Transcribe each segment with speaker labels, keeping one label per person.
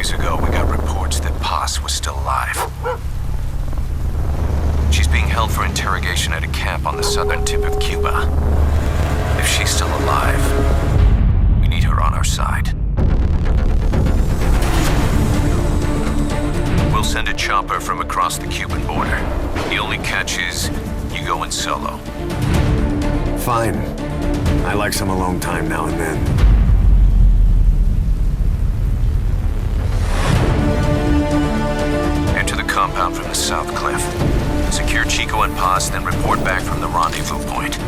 Speaker 1: days ago, we got reports that Paz was still alive. She's being held for interrogation at a camp on the southern tip of Cuba. If she's still alive, we need her on our side. We'll send a chopper from across the Cuban border. The only catch is, you go in solo.
Speaker 2: Fine. I like some alone time now and then.
Speaker 1: Enter the compound from the south cliff. Secure Chico and Paz, then report back from the rendezvous point.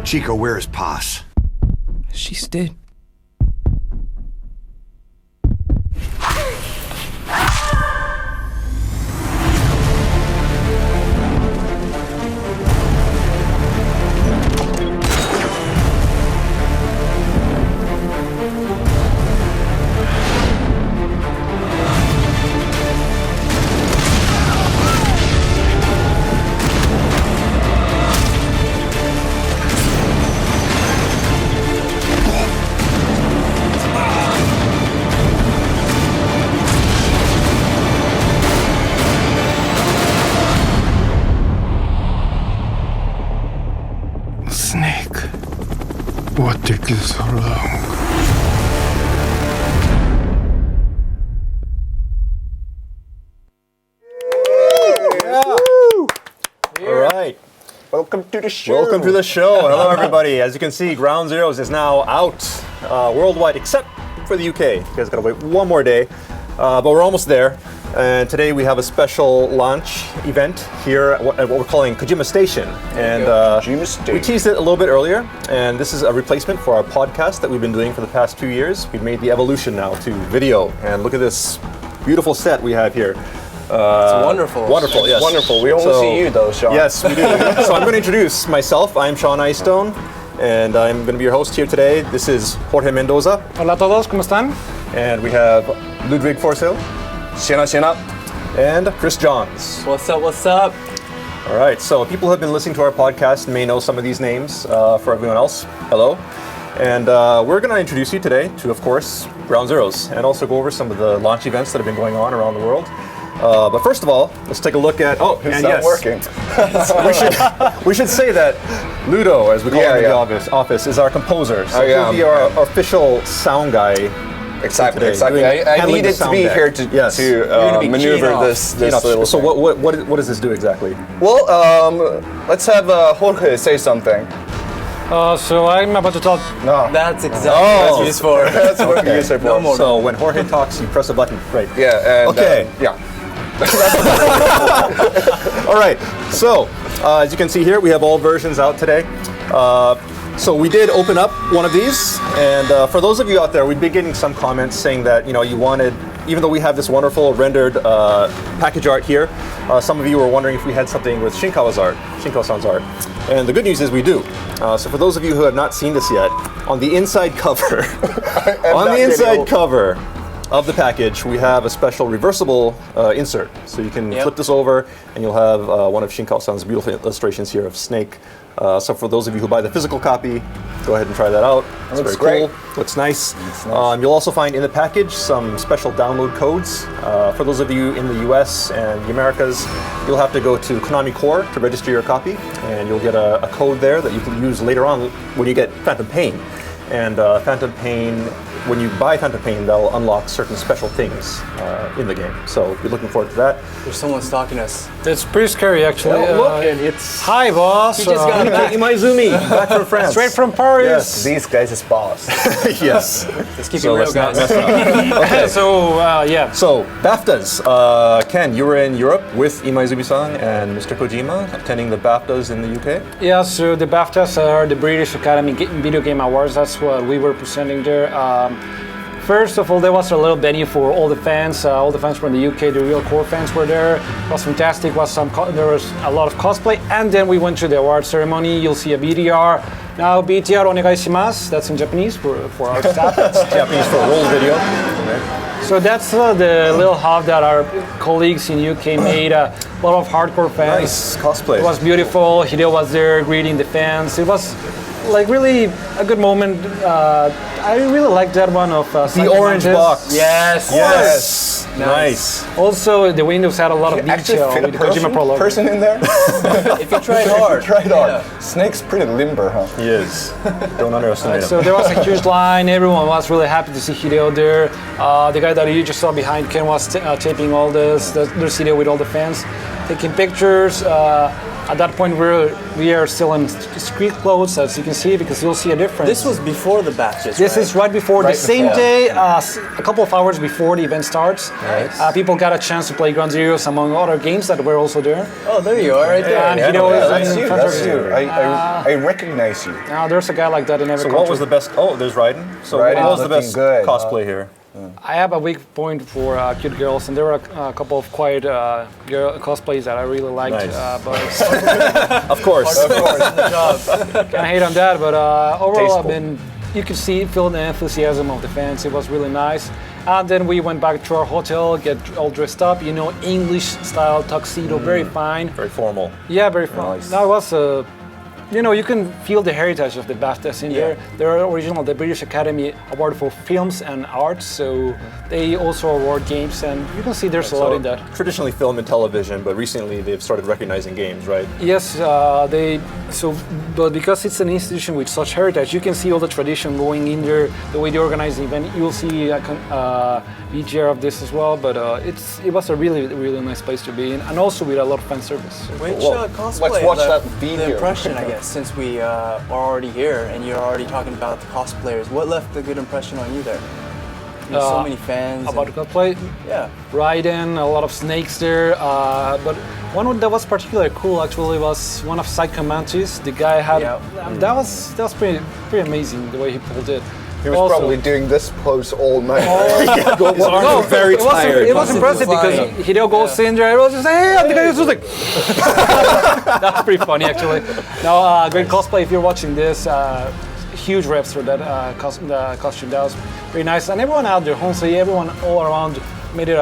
Speaker 2: Chico, where is Paz?
Speaker 3: She's dead.
Speaker 4: Snake, what took you so long?
Speaker 5: All right.
Speaker 6: Welcome to the show.
Speaker 5: Welcome to the show. Hello, everybody. As you can see, Ground Zeroes is now out worldwide, except for the UK. You guys gotta wait one more day, but we're almost there. And today we have a special launch event here at what we're calling Kojima Station. And
Speaker 6: Kojima Station.
Speaker 5: we teased it a little bit earlier, and this is a replacement for our podcast that we've been doing for the past 2 years. We've made the evolution now to video, and look at this beautiful set we have here.
Speaker 3: It's wonderful.
Speaker 5: Wonderful, yes.
Speaker 6: Wonderful. We only see you though, Sean.
Speaker 5: Yes, we do. So I'm going to introduce myself. I'm Sean Eyestone, and I'm going to be your host here today. This is Jorge Mendoza,
Speaker 4: Hola a todos, ¿cómo están?
Speaker 5: and we have Ludwig Forsil
Speaker 6: Shena, shena.
Speaker 5: and Chris Johns.
Speaker 3: What's up? What's up?
Speaker 5: All right, so people who have been listening to our podcast may know some of these names. For everyone else, hello. And we're going to introduce you today to, of course, Ground Zeroes, and also go over some of the launch events that have been going on around the world. But first of all, let's take a look at. Oh,
Speaker 6: It's
Speaker 5: and
Speaker 6: not
Speaker 5: yes,
Speaker 6: working.
Speaker 5: we should say that Ludo, as we call him in the
Speaker 6: Yeah.
Speaker 5: office, is our composer. So
Speaker 6: yeah,
Speaker 5: he'll be our official sound guy.
Speaker 6: Exactly,
Speaker 5: today,
Speaker 6: exactly.
Speaker 5: doing-
Speaker 6: I
Speaker 5: handling the
Speaker 6: needed to
Speaker 5: sound
Speaker 6: be
Speaker 5: deck.
Speaker 6: here to,
Speaker 5: Yes.
Speaker 6: to
Speaker 3: gonna be
Speaker 6: maneuver
Speaker 3: keying off.
Speaker 6: this
Speaker 5: Enough.
Speaker 6: little
Speaker 5: So
Speaker 6: thing.
Speaker 5: what does this do exactly?
Speaker 6: Well, let's have Jorge say something.
Speaker 4: So I'm about to talk.
Speaker 6: No.
Speaker 3: That's exactly what it's used for.
Speaker 6: That's what you say for.
Speaker 3: No more.
Speaker 5: So when Jorge talks, you press a button. Right.
Speaker 6: Yeah, and
Speaker 5: Okay.
Speaker 6: yeah.
Speaker 5: All right. So as you can see here, we have all versions out today. So we did open up one of these, and for those of you out there, we've been getting some comments saying that you wanted, even though we have this wonderful rendered package art here, some of you were wondering if we had something with Shinkawa-san's art. And the good news is we do. So for those of you who have not seen this yet, on the inside cover, cover of the package, we have a special reversible insert. So you can flip this over, and you'll have one of Shinkawa-san's beautiful illustrations here of Snake. So for those of you who buy the physical copy, go ahead and try that out. It's
Speaker 6: Looks
Speaker 5: very
Speaker 6: great.
Speaker 5: cool. Looks nice. You'll also find in the package some special download codes. For those of you in the US and the Americas, you'll have to go to Konami Core to register your copy, and you'll get a code there that you can use later on when you get Phantom Pain. And Phantom Pain, when you buy Phantom Pain, they'll unlock certain special things in the game. So be looking forward to that.
Speaker 3: There's someone stalking us.
Speaker 4: It's pretty scary, actually.
Speaker 5: Oh, look, and it's
Speaker 4: Hi, boss.
Speaker 3: He just got back.
Speaker 5: Imaizumi, back from France.
Speaker 4: Straight from Paris.
Speaker 5: Yes.
Speaker 6: These guys is boss.
Speaker 5: Yes.
Speaker 3: Let's keep
Speaker 5: So
Speaker 3: it real,
Speaker 5: let's not
Speaker 3: guys.
Speaker 5: mess up. Okay.
Speaker 4: Yeah.
Speaker 5: So, BAFTAs. Ken, you were in Europe with Imaizumi-san and Mr. Kojima, attending the BAFTAs in the UK.
Speaker 4: Yeah, so the BAFTAs are the British Academy Video Game Awards. That's what we were presenting there.
Speaker 7: First of all, there was a little venue for all the fans from the UK, the real core fans were there. It was fantastic. There was a lot of cosplay, and then we went to the award ceremony. You'll see a BTR. Now, BTR onegai shimasu. That's in Japanese for our staff.
Speaker 5: That's Japanese for roll video.
Speaker 7: So that's the little hub that our colleagues in UK made. A lot of hardcore fans.
Speaker 5: Nice cosplay.
Speaker 7: It was beautiful. Hideo was there greeting the fans. It was like really a good moment. I really liked that one of
Speaker 5: The orange box.
Speaker 3: Yes.
Speaker 5: Yes. Nice.
Speaker 7: Also, the windows had a lot of
Speaker 6: Actually
Speaker 7: detail
Speaker 6: fit a
Speaker 7: with the Kojima Pro logo.
Speaker 6: person in there?
Speaker 3: If you try hard.
Speaker 6: Try it hard. Snake's pretty limber, huh?
Speaker 5: He is. Don't underestimate him.
Speaker 7: So there was a huge line. Everyone was really happy to see Hideo there. The guy that you just saw behind Ken was taping all this. There's Hideo with all the fans, taking pictures. At that point, we are still in street clothes, as you can see, because you'll see a difference.
Speaker 3: This was before the batches.
Speaker 7: This
Speaker 3: right?
Speaker 7: is right before the same day, a couple of hours before the event starts.
Speaker 3: Nice.
Speaker 7: People got a chance to play Ground Zeroes among other games that were also there.
Speaker 3: Oh, there you are, right there.
Speaker 7: And Hideo is
Speaker 6: That's
Speaker 7: in
Speaker 6: you.
Speaker 7: front
Speaker 6: That's
Speaker 7: of
Speaker 6: you. I recognize you.
Speaker 7: Now there's a guy like that in every
Speaker 5: So
Speaker 7: country.
Speaker 5: what was the best? Oh, there's Raiden. So
Speaker 6: Raiden
Speaker 5: what was the
Speaker 6: looking
Speaker 5: best
Speaker 6: good,
Speaker 5: cosplay here?
Speaker 7: I have a weak point for cute girls, and there were a couple of quiet girl cosplays that I really liked.
Speaker 5: Nice.
Speaker 7: But
Speaker 5: Of course.
Speaker 7: can't hate on that. But overall, I
Speaker 5: Tasteful.
Speaker 7: mean, you could feel the enthusiasm of the fans. It was really nice. And then we went back to our hotel, get all dressed up. You know, English-style tuxedo, very fine.
Speaker 5: Very formal.
Speaker 7: Yeah, very fun.
Speaker 5: Nice.
Speaker 7: That was you know, you can feel the heritage of the BAFTAs in there. They're original, the British Academy Award for Films and Arts, so they also award games, and you can see there's a lot in that.
Speaker 5: Traditionally film and television, but recently they've started recognizing games, right?
Speaker 7: Yes, but because it's an institution with such heritage, you can see all the tradition going in there, the way they organize the event. You'll see a VGR of this as well, but it was a really, really nice place to be in, and also with a lot of fan service.
Speaker 3: Which
Speaker 6: Well,
Speaker 3: cosplay?
Speaker 6: let's watch
Speaker 3: the,
Speaker 6: that video.
Speaker 3: The impression, I guess, since we are already here and you're already talking about the cosplayers. What left a good impression on you there? There's so many fans.
Speaker 7: About cosplay,
Speaker 3: yeah.
Speaker 7: Raiden, a lot of snakes there, but one that was particularly cool actually was one of Psycho Mantis. The guy had that was pretty amazing the way he pulled it.
Speaker 6: He was probably doing this pose all night.
Speaker 5: His arms were very tired.
Speaker 7: It was impressive because Hideo goes in there and was just hey, and the guy was just like that's pretty funny actually. Now, great cosplay if you're watching this. Huge reps for that costume. That was very nice, and everyone out there, honestly, everyone all around made it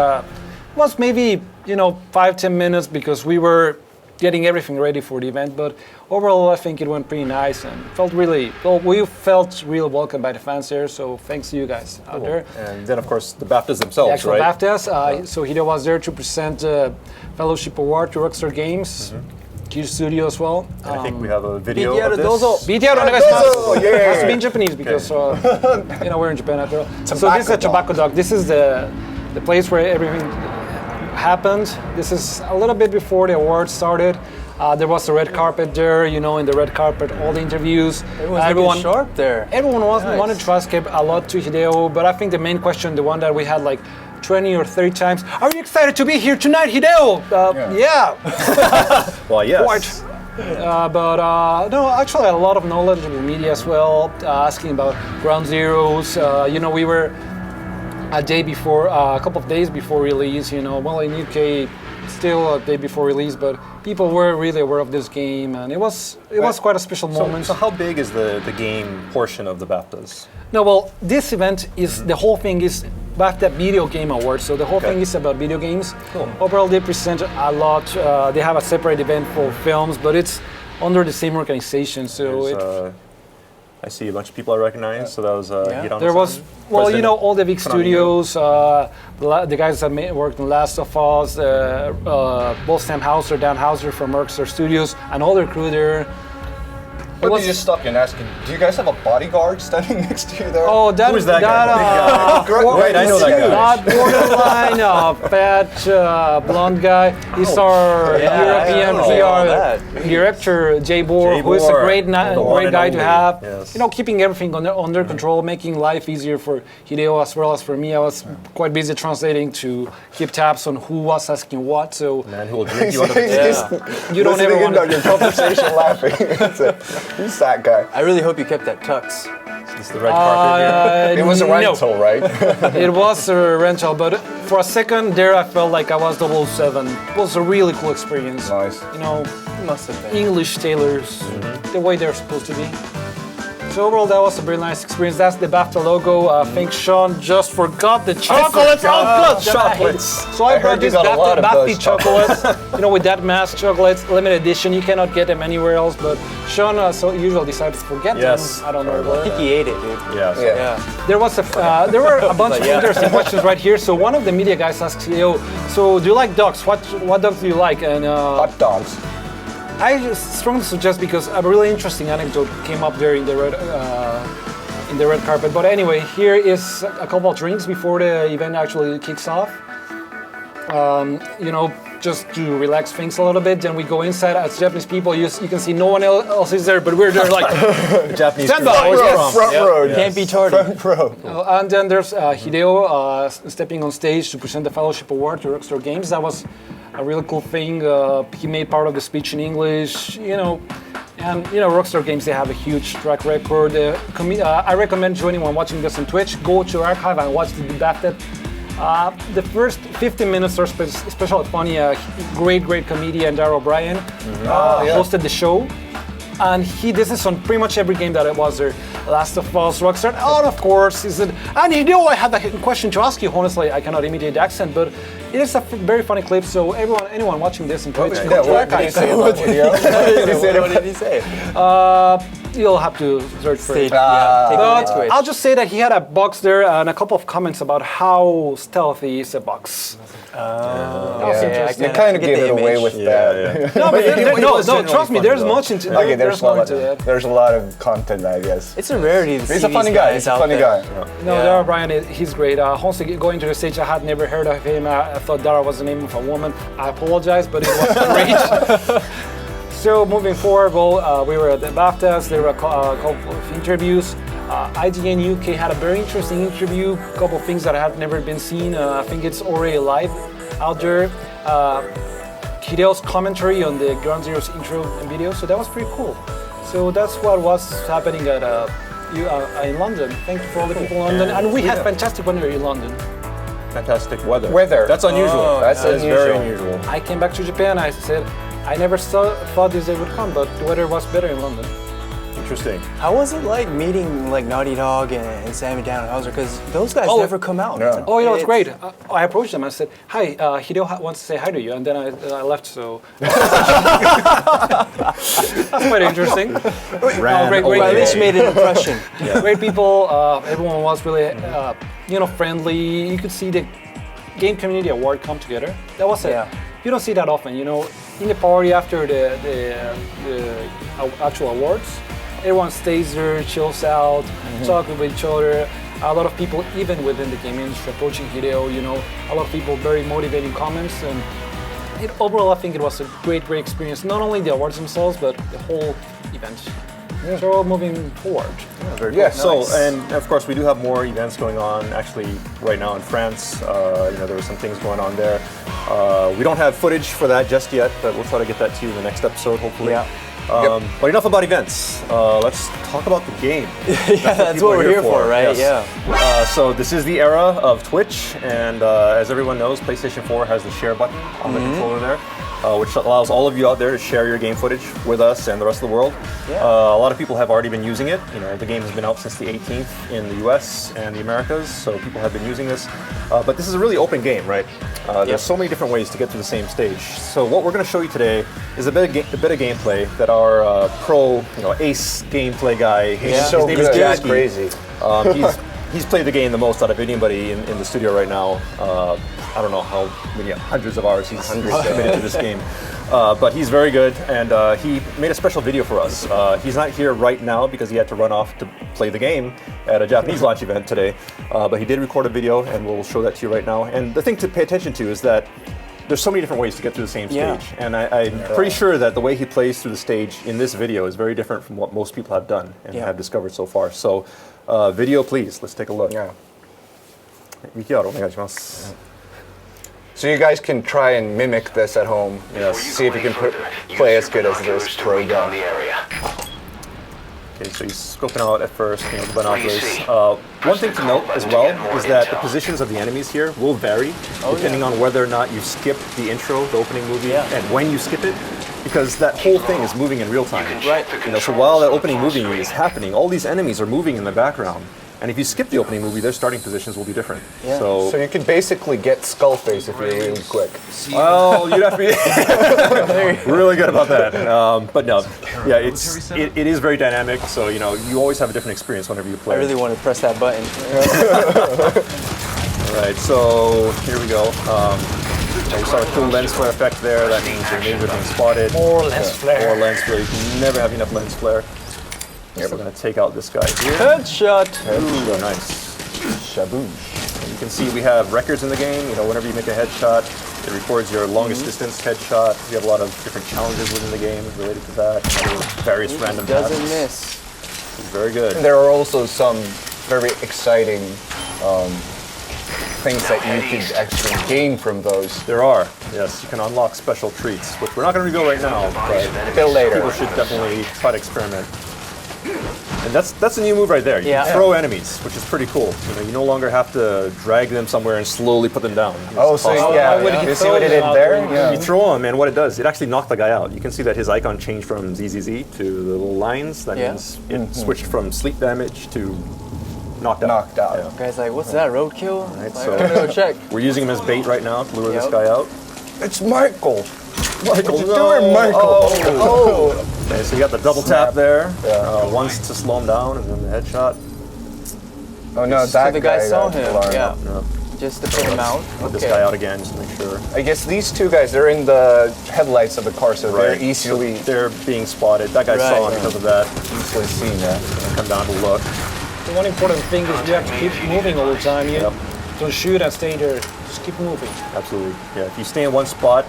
Speaker 7: was maybe 5-10 minutes because we were getting everything ready for the event, but overall I think it went pretty nice and we felt real welcome by the fans there, so thanks to you guys out there.
Speaker 5: And then of course the BAFTAs
Speaker 7: The
Speaker 5: themselves,
Speaker 7: actual
Speaker 5: right?
Speaker 7: BAFTAs, so Hideo was there to present Fellowship Award to Rockstar Games, Kyoto Studio as well.
Speaker 5: And I think we have a video of this.
Speaker 7: BTR onegaishimasu.
Speaker 6: Dozo, yeah.
Speaker 7: Has to be in Japanese because we're in Japan after all. So this is a tobacco dog. This is the place where everything happened. This is a little bit before the awards started. There was the red carpet there, in the red carpet, all the interviews.
Speaker 3: Everyone sharp there.
Speaker 7: Everyone wanted to ask a lot to Hideo, but I think the main question, the one that we had like 20 or 30 times, are you excited to be here tonight, Hideo? Yeah.
Speaker 5: Well, yes.
Speaker 7: Quite. No, actually a lot of knowledgeable media as well, asking about Ground Zeroes. We were a couple of days before release, well in UK, still a day before release, but people were really aware of this game, and it was quite a special moment.
Speaker 5: So how big is the game portion of the BAFTAs?
Speaker 7: No, well, this event is, the whole thing is BAFTA Video Game Awards, so the whole thing is about video games.
Speaker 5: Cool.
Speaker 7: Overall, they present a lot. They have a separate event for films, but it's under the same organization, so
Speaker 5: I see a bunch of people I recognize, so that was Hiran.
Speaker 7: there was, all the big studios, the guys that worked on Last of Us, both Sam Hauser, Dan Hauser from Rockstar Studios, and all their crew there.
Speaker 6: Let me just stop you and ask you, do you guys have a bodyguard standing next to you there?
Speaker 7: Oh, that
Speaker 5: Who is that guy? Right, I know that guy.
Speaker 7: Not borderline, fat, blonde guy. He's our European PR director, Jay Bohr, who is a great guy to have.
Speaker 5: Yes.
Speaker 7: Keeping everything under control, making life easier for Hideo as well as for me. I was quite busy translating to keep tabs on who was asking what. So
Speaker 5: Man who will drink you out of the
Speaker 7: you don't ever want
Speaker 6: your conversation laughing. Who's that guy?
Speaker 3: I really hope you kept that tux.
Speaker 5: This is the red carpet here.
Speaker 6: It was a rental, right?
Speaker 7: It was a rental, but for a second there I felt like I was 007. It was a really cool experience.
Speaker 6: Nice.
Speaker 7: You know,
Speaker 3: Must have been.
Speaker 7: English tailors, the way they're supposed to be. So overall, that was a very nice experience. That's the BAFTA logo. I think Sean just forgot the chocolates. Oh, good.
Speaker 5: Chocolates.
Speaker 7: So I
Speaker 6: I
Speaker 7: brought
Speaker 6: heard you
Speaker 7: these
Speaker 6: got a lot of
Speaker 7: BAFTA
Speaker 6: those
Speaker 7: chocolates. You know, with that mass chocolates, limited edition. You cannot get them anywhere else. But Sean so usually decided to forget
Speaker 5: Yes.
Speaker 7: them. I don't know
Speaker 3: I
Speaker 7: where.
Speaker 3: think he ate it, dude.
Speaker 5: Yeah.
Speaker 6: Yeah.
Speaker 7: There was there were a bunch of interesting questions right here. So one of the media guys asked, "Yo, so do you like dogs? What dogs do you like?" And
Speaker 6: Hot dogs.
Speaker 7: I just strongly suggest, because a really interesting anecdote came up there in the red carpet. But anyway, here is a couple of drinks before the event actually kicks off. You know, just to relax things a little bit. Then we go inside. As Japanese people, you can see no one else is there, but we're there like
Speaker 5: Japanese
Speaker 7: stand
Speaker 5: food.
Speaker 7: by.
Speaker 5: Where's it from?
Speaker 6: Front row.
Speaker 3: Can't be tardy.
Speaker 6: Front row.
Speaker 7: And then there's Hideo stepping on stage to present the Fellowship Award to Rockstar Games. That was a really cool thing. He made part of the speech in English, you know. And you know, Rockstar Games, they have a huge track record. I recommend to anyone watching this on Twitch, go to archive and watch the BAFTA. The first 15 minutes are especially funny. Great comedian Darryl O'Brien hosted the show. And this is on pretty much every game that it was there. Last of Us, Rockstar, and of course, and you know, I had a question to ask you. Honestly, I cannot imitate the accent, but it is a very funny clip. So anyone watching this in Twitch,
Speaker 6: Yeah, what did he say about video?
Speaker 3: What did he say?
Speaker 7: you'll have to search for it.
Speaker 3: Take a look at Twitch.
Speaker 7: I'll just say that he had a box there and a couple of comments about how stealthy is a box.
Speaker 6: They kind of gave it away with that.
Speaker 7: No, but no, trust me.
Speaker 5: funny,
Speaker 7: There's
Speaker 5: though.
Speaker 7: much into
Speaker 6: Okay,
Speaker 7: there's more into that.
Speaker 6: there's a lot of content, I guess.
Speaker 3: It's a rarity to see
Speaker 6: He's a funny
Speaker 3: these
Speaker 6: guy.
Speaker 3: guys
Speaker 6: He's a
Speaker 3: out
Speaker 6: funny
Speaker 3: there.
Speaker 6: guy.
Speaker 7: No,
Speaker 3: Yeah.
Speaker 7: Dara Bryan, he's great. Honestly, going to the stage, I had never heard of him. I thought Dara was the name of a woman. I apologize, but it was great. So moving forward, well, we were at the BAFTAs. There were a couple of interviews. IGN UK had a very interesting interview. A couple of things that had never been seen. I think it's already live out there. Hideo's commentary on the Ground Zeroes intro and video. So that was pretty cool. So that's what was happening at in London. Thank you for all the people in London. And we had fantastic weather in London.
Speaker 5: Fantastic weather.
Speaker 6: That's
Speaker 5: unusual.
Speaker 3: Oh,
Speaker 6: That's
Speaker 5: That is very
Speaker 6: unusual.
Speaker 5: unusual.
Speaker 7: I came back to Japan. I said, I never thought this day would come, but the weather was better in London.
Speaker 5: Interesting.
Speaker 3: How was it like meeting like Naughty Dog and Sammy Downhauser? Because those guys
Speaker 7: Oh.
Speaker 3: never come out.
Speaker 6: Yeah.
Speaker 7: Oh, you know, it's great. I approached them. I said, "Hi, Hideo wants to say hi to you," and then I left. So that's quite interesting.
Speaker 5: Ran
Speaker 7: great,
Speaker 5: away.
Speaker 3: Well, at least you made an impression.
Speaker 7: Great people. Everyone was really, friendly. You could see the game community award come together. That was it.
Speaker 3: Yeah.
Speaker 7: You don't see that often. You know, in the party after the actual awards, everyone stays there, chills out, talking with each other. A lot of people, even within the game industry, approaching Hideo. You know, a lot of people very motivating comments, and overall, I think it was a great experience. Not only the awards themselves, but the whole event. So moving forward.
Speaker 6: Yeah,
Speaker 5: So,
Speaker 6: nice.
Speaker 5: and of course, we do have more events going on. Actually, right now in France, there were some things going on there. We don't have footage for that just yet, but we'll try to get that to you in the next episode, hopefully.
Speaker 3: Yeah.
Speaker 5: But enough about events. Let's talk about the game.
Speaker 3: Yeah, that's
Speaker 5: people
Speaker 3: what
Speaker 5: are
Speaker 3: we're here for, right?
Speaker 5: yes. So this is the era of Twitch, and as everyone knows, PlayStation 4 has the share button on the controller there, which allows all of you out there to share your game footage with us and the rest of the world.
Speaker 3: Yeah.
Speaker 5: A lot of people have already been using it. You know, the game has been out since the 18th in the US and the Americas, so people have been using this. But this is a really open game, right? There's so many different ways to get to the same stage. So what we're going to show you today is a bit of gameplay that our pro, ace gameplay guy.
Speaker 6: He's so
Speaker 5: his name is
Speaker 6: good. It's
Speaker 5: Jackie.
Speaker 6: crazy.
Speaker 5: He's played the game the most out of anybody in the studio right now. I don't know how many hundreds of hours he's committed to this game. But he's very good, and he made a special video for us. He's not here right now because he had to run off to play the game at a Japanese launch event today. But he did record a video, and we'll show that to you right now. And the thing to pay attention to is that there's so many different ways to get through the same stage.
Speaker 3: Yeah.
Speaker 5: And I'm pretty sure that the way he plays through the stage in this video is very different from what most people have done and have discovered so far. So, video, please. Let's take a look.
Speaker 6: Yeah.
Speaker 5: ミキヤロお願いします。
Speaker 6: So you guys can try and mimic this at home. See if you can play as good as this pro guy.
Speaker 5: Okay, so he's scoping out at first, the binoculars. One thing to note as well is that the positions of the enemies here will vary depending on whether or not you skip the intro, the opening movie, and when you skip it, because that whole thing is moving in real time.
Speaker 3: Right.
Speaker 5: So while that opening movie is happening, all these enemies are moving in the background. And if you skip the opening movie, their starting positions will be different.
Speaker 3: Yeah.
Speaker 6: So you could basically get Skullface if you're really quick.
Speaker 5: Well, you'd have to be really good about that. But no, yeah, it is very dynamic. So you always have a different experience whenever you play.
Speaker 3: I really want to press that button.
Speaker 5: All right, so here we go. We saw a cool lens flare effect there. That means your enemies are being spotted.
Speaker 7: More lens flare.
Speaker 5: More lens flare. You can never have enough lens flare. So we're going to take out this guy here.
Speaker 3: Headshot.
Speaker 5: Ooh, nice.
Speaker 6: Shaboosh.
Speaker 5: And you can see we have records in the game. Whenever you make a headshot, it records your longest distance headshot. We have a lot of different challenges within the game related to that. Various random
Speaker 3: Doesn't
Speaker 5: tasks.
Speaker 3: miss.
Speaker 5: It's very good.
Speaker 6: And there are also some very exciting things that you could actually gain from those.
Speaker 5: There are, yes. You can unlock special treats, which we're not going to reveal right now, but
Speaker 6: A bit later.
Speaker 5: people should definitely try to experiment. And that's a new move right there. You can throw enemies, which is pretty cool. You no longer have to drag them somewhere and slowly put them down.
Speaker 6: Oh, so you see what it did there? Yeah.
Speaker 5: You throw them, and what it does, it actually knocked the guy out. You can see that his icon changed from ZZZ to the little lines. That means it switched from sleep damage to knocked out.
Speaker 6: Knocked out.
Speaker 5: Yeah.
Speaker 3: Guy's like, what's that, roadkill?
Speaker 5: Right,
Speaker 3: Like,
Speaker 5: so-
Speaker 3: I'm gonna go check.
Speaker 5: We're using him as bait right now to lure this
Speaker 3: Yep.
Speaker 5: guy out.
Speaker 6: It's Michael.
Speaker 5: Michael,
Speaker 6: What you doing, Michael?
Speaker 5: Okay, so you got the double tap there. Once to slow him down, and then the headshot.
Speaker 6: Oh no,
Speaker 3: So
Speaker 6: that
Speaker 3: the guy saw
Speaker 6: got
Speaker 3: him,
Speaker 6: alarmed.
Speaker 3: yeah. Just to put him out.
Speaker 5: Put this guy out again just to make sure.
Speaker 6: I guess these two guys, they're in the headlights of the car, so they're easily
Speaker 5: So they're being spotted. That guy saw him because of that.
Speaker 6: easily seen that.
Speaker 5: Come down to look.
Speaker 7: The one important thing is you have to keep moving all the time. You don't shoot and stay there. Just keep moving.
Speaker 5: Absolutely. Yeah. If you stay in one spot,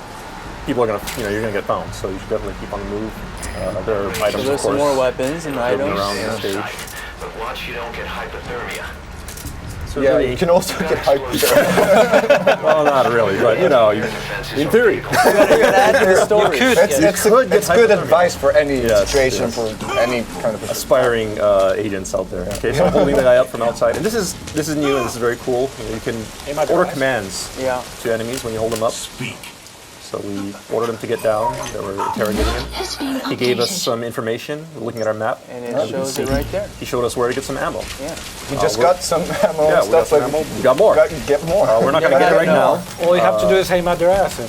Speaker 5: people are gonna, you're gonna get found. So you should definitely keep on the move. There are
Speaker 3: So
Speaker 5: items,
Speaker 3: there's
Speaker 5: of
Speaker 3: some
Speaker 5: course,
Speaker 3: more weapons and
Speaker 5: moving
Speaker 3: items.
Speaker 5: around the stage.
Speaker 1: But watch you don't get hypothermia.
Speaker 5: So
Speaker 6: Yeah,
Speaker 5: really,
Speaker 6: you can also get hyped.
Speaker 5: well, not really, but in theory.
Speaker 3: You gotta add to the story.
Speaker 6: It's good advice for any
Speaker 5: Yes,
Speaker 6: situation,
Speaker 5: yes.
Speaker 6: for any kind of
Speaker 5: Aspiring agents out there. Okay, so I'm holding the guy up from outside, and this is new and this is very cool. You can order commands
Speaker 3: Yeah.
Speaker 5: to enemies when you hold them up. So we ordered him to get down. They were interrogating him. He gave us some information. We're looking at our map.
Speaker 3: And it shows it right there.
Speaker 5: He showed us where to get some ammo.
Speaker 3: Yeah.
Speaker 6: We just got some ammo
Speaker 5: Yeah,
Speaker 6: and
Speaker 5: we got
Speaker 6: stuff.
Speaker 5: some
Speaker 6: Like,
Speaker 5: ammo. We got more.
Speaker 6: Get more.
Speaker 5: We're not going to get it right now.
Speaker 7: All you have to do is aim at their ass. And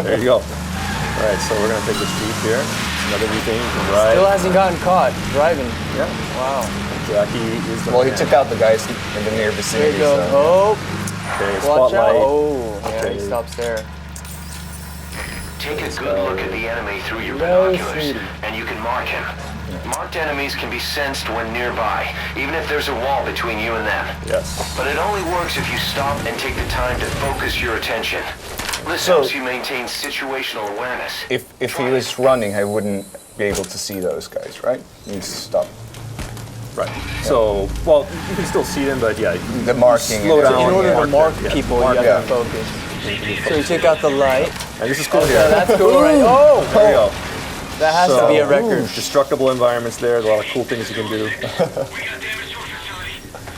Speaker 5: There you go. All right, so we're going to take this Jeep here. Another new thing. You can ride.
Speaker 3: Still hasn't gotten caught driving.
Speaker 5: Yeah.
Speaker 3: Wow.
Speaker 5: Jackie is the
Speaker 6: Well, he
Speaker 5: man.
Speaker 6: took out the guys in the near
Speaker 3: There
Speaker 6: vicinity.
Speaker 3: you go.
Speaker 6: So.
Speaker 3: Oh,
Speaker 5: Okay,
Speaker 3: watch out.
Speaker 5: spotlight.
Speaker 3: Oh, yeah,
Speaker 5: Okay.
Speaker 3: he stops there.
Speaker 1: Take a good look at the enemy through your binoculars, and you can mark him. Marked enemies can be sensed when nearby, even if there's a wall between you and them.
Speaker 5: Yes.
Speaker 1: But it only works if you stop and take the time to focus your attention. This
Speaker 6: So-
Speaker 1: helps you maintain situational awareness.
Speaker 6: If he was running, I wouldn't be able to see those guys, right? He's stop.
Speaker 5: Right. So, well, you can still see them, but yeah.
Speaker 6: The marking.
Speaker 5: Slow
Speaker 6: and
Speaker 5: down.
Speaker 3: In
Speaker 6: everything.
Speaker 3: order to mark
Speaker 5: yeah.
Speaker 3: people,
Speaker 5: Mark,
Speaker 3: you
Speaker 6: yeah.
Speaker 3: have to focus. So he took out the light.
Speaker 5: And this is cool
Speaker 3: Okay,
Speaker 5: here.
Speaker 3: that's cool, right? Oh,
Speaker 5: There you go.
Speaker 3: that has to be a record.
Speaker 5: Destructible environments there. There's a lot of cool things you can do.